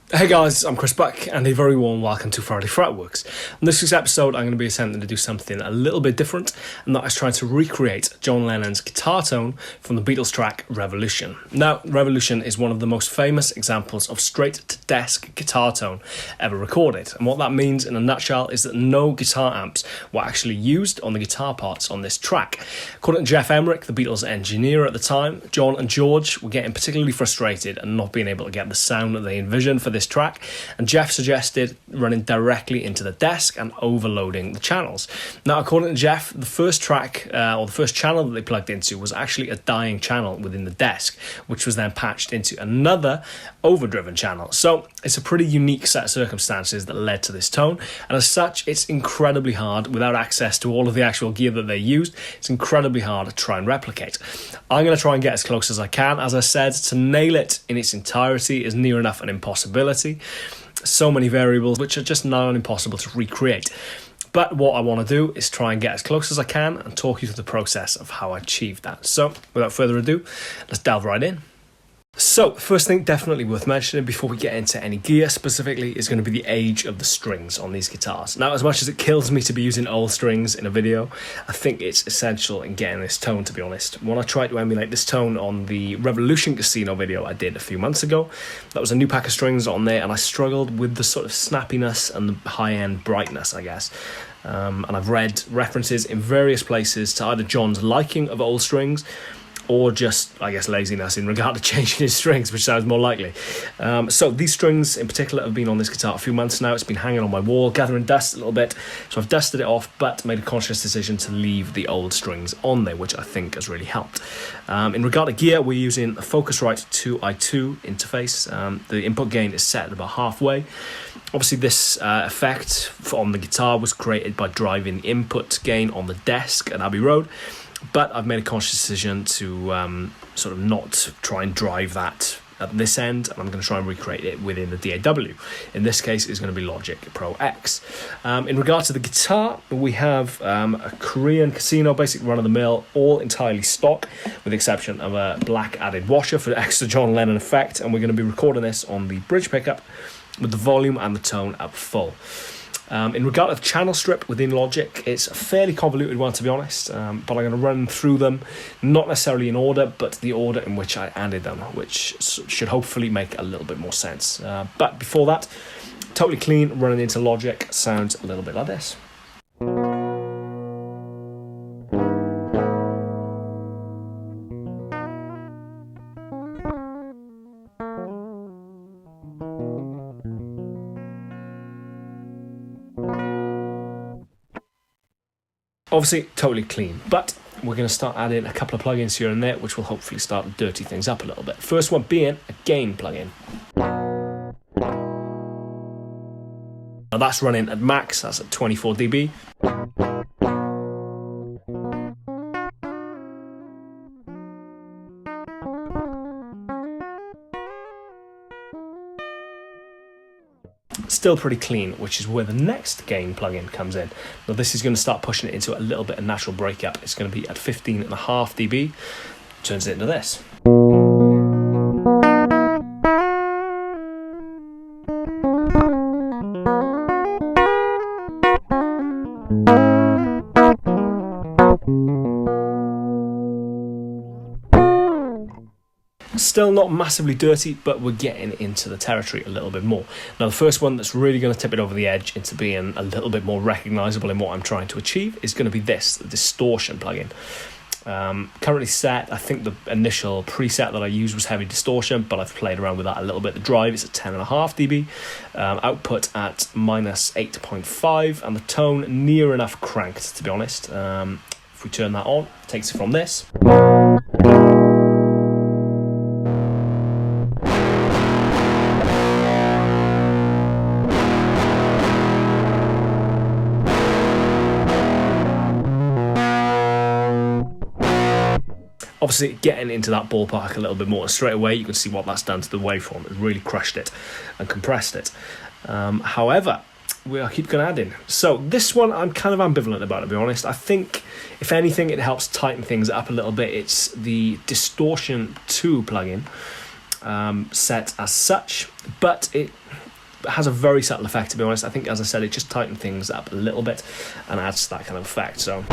Hey guys, I'm Chris Buck and a very warm welcome to Friday Fretworks. On this week's episode I'm going to be attempting to do something a little bit different, and that is trying to recreate John Lennon's guitar tone from the Beatles track Revolution. Now, Revolution is one of the most famous examples of straight-to-desk guitar tone ever recorded, and what that means in a nutshell is that no guitar amps were actually used on the guitar parts on this track. According to Jeff Emerick, the Beatles engineer at the time, John and George were getting particularly frustrated and not being able to get the sound that they envisioned for this track, and Jeff suggested running directly into the desk and overloading the channels. Now, according to Jeff, the first track or the first channel that they plugged into was actually a dying channel within the desk, which was then patched into another overdriven channel. So it's a pretty unique set of circumstances that led to this tone, and as such it's incredibly hard, without access to all of the actual gear that they used, it's incredibly hard to try and replicate. I'm going to try and get as close as I can. As I said, to nail it in its entirety is near enough an impossibility. So many variables which are just now impossible to recreate. But what I want to do is try and get as close as I can and talk you through the process of how I achieved that. So without further ado, let's delve right in. So, first thing definitely worth mentioning before we get into any gear specifically is going to be the age of the strings on these guitars. Now, as much as it kills me to be using old strings in a video, I think it's essential in getting this tone, to be honest. When I tried to emulate this tone on the Revolution Casino video I did a few months ago, that was a new pack of strings on there, and I struggled with the sort of snappiness and the high-end brightness, I guess. And I've read references in various places to either John's liking of old strings, or just, I guess, laziness in regard to changing his strings, which sounds more likely. So these strings in particular have been on this guitar a few months now. It's been hanging on my wall, gathering dust a little bit. So I've dusted it off, but made a conscious decision to leave the old strings on there, which I think has really helped. In regard to gear, we're using a Focusrite 2i2 interface. The input gain is set at about halfway. Obviously, this effect on the guitar was created by driving the input gain on the desk at Abbey Road. But I've made a conscious decision to sort of not try and drive that at this end, and I'm going to try and recreate it within the DAW. In this case, it's going to be Logic Pro X. In regard to the guitar, we have a Korean Casino, basic run-of-the-mill, all entirely stock, with the exception of a black added washer for the extra John Lennon effect, and we're going to be recording this on the bridge pickup with the volume and the tone up full. In regard to the channel strip within Logic, it's a fairly convoluted one, to be honest, but I'm going to run through them, not necessarily in order, but the order in which I added them, which should hopefully make a little bit more sense. But before that, totally clean running into Logic sounds a little bit like this. Obviously, totally clean, but we're going to start adding a couple of plugins here and there, which will hopefully start to dirty things up a little bit. First one being a gain plugin. Now that's running at max, that's at 24 dB. Still pretty clean, which is where the next gain plugin comes in. Now this is going to start pushing it into a little bit of natural breakup. It's going to be at 15.5 dB. Turns it into this. Still not massively dirty, but we're getting into the territory a little bit more. Now, the first one that's really going to tip it over the edge into being a little bit more recognisable in what I'm trying to achieve is going to be this, the distortion plugin. Currently set, I think the initial preset that I used was heavy distortion, but I've played around with that a little bit. The drive is at 10.5 dB, output at minus 8.5, and the tone near enough cranked, to be honest. If we turn that on, it takes it from this. Obviously, getting into that ballpark a little bit more straight away, you can see what that's done to the waveform. It's really crushed it and compressed it. However, I keep going to add in. So this one, I'm kind of ambivalent about, to be honest. I think, if anything, it helps tighten things up a little bit. It's the Distortion 2 plugin set as such, but it has a very subtle effect, to be honest. I think, as I said, it just tightens things up a little bit and adds that kind of effect. So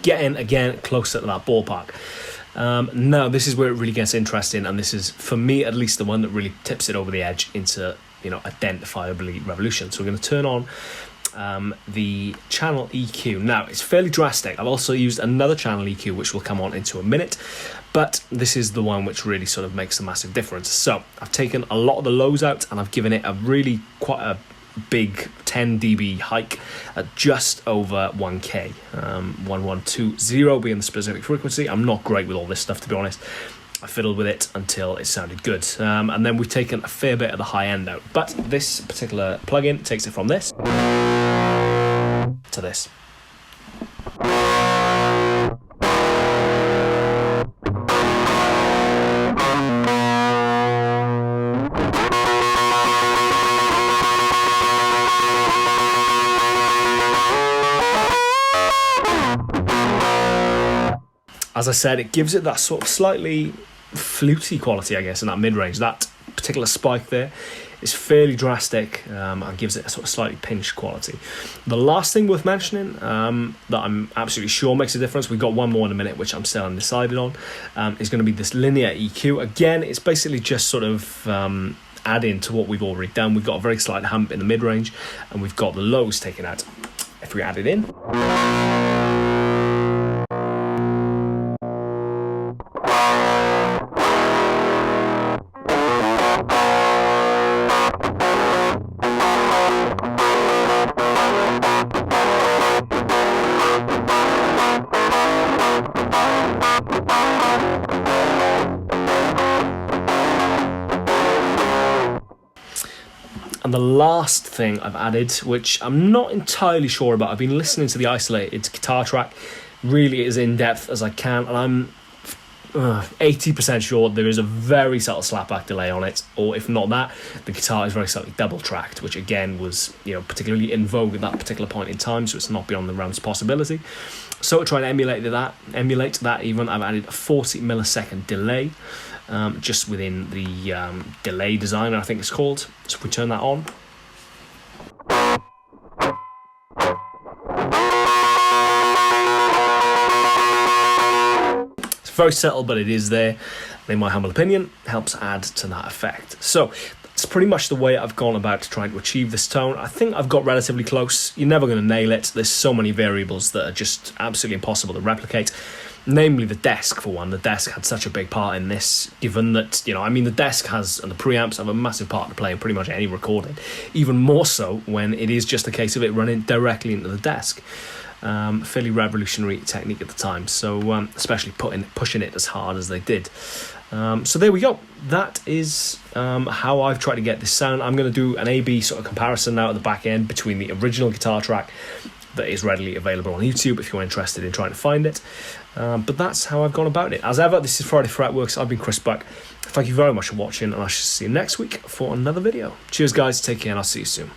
getting again closer to that ballpark. Now this is where it really gets interesting, and this is, for me at least, the one that really tips it over the edge into, you know, identifiably revolution. So we're going to turn on the channel EQ. Now it's fairly drastic. I've also used another channel EQ which will come on into a minute, but this is the one which really sort of makes a massive difference. So I've taken a lot of the lows out and I've given it a really quite a big 10 dB hike at just over 1k, 1120 being the specific frequency. I'm not great with all this stuff, to be honest. I fiddled with it until it sounded good, and then we've taken a fair bit of the high end out, but this particular plugin takes it from this to this. As I said, it gives it that sort of slightly fluty quality, I guess, in that mid-range. That particular spike there is fairly drastic and gives it a sort of slightly pinched quality. The last thing worth mentioning that I'm absolutely sure makes a difference, we've got one more in a minute which I'm still undecided on, is going to be this linear EQ. Again, it's basically just sort of adding to what we've already done. We've got a very slight hump in the mid-range and we've got the lows taken out. If we add it in, and the last thing I've added, which I'm not entirely sure about, I've been listening to the isolated guitar track really as in depth as I can, and I'm 80% sure there is a very subtle slapback delay on it, or if not that, the guitar is very subtly double tracked, which again was, you know, particularly in vogue at that particular point in time, so it's not beyond the realms of possibility. So to try and emulate that even, I've added a 40 millisecond delay just within the delay designer, I think it's called. So if we turn that on, it's very subtle, but it is there. And in my humble opinion, helps add to that effect. So it's pretty much the way I've gone about trying to achieve this tone. I think I've got relatively close. You're never going to nail it. There's so many variables that are just absolutely impossible to replicate. Namely the desk, for one. The desk had such a big part in this, given that, you know, I mean, the desk has, and the preamps have a massive part to play in pretty much any recording. Even more so when it is just a case of it running directly into the desk. Fairly revolutionary technique at the time. So especially pushing it as hard as they did. So there we go. That is how I've tried to get this sound. I'm going to do an A-B sort of comparison now at the back end between the original guitar track that is readily available on YouTube if you're interested in trying to find it. But that's how I've gone about it. As ever, this is Friday Fretworks. I've been Chris Buck. Thank you very much for watching, and I shall see you next week for another video. Cheers, guys. Take care, and I'll see you soon.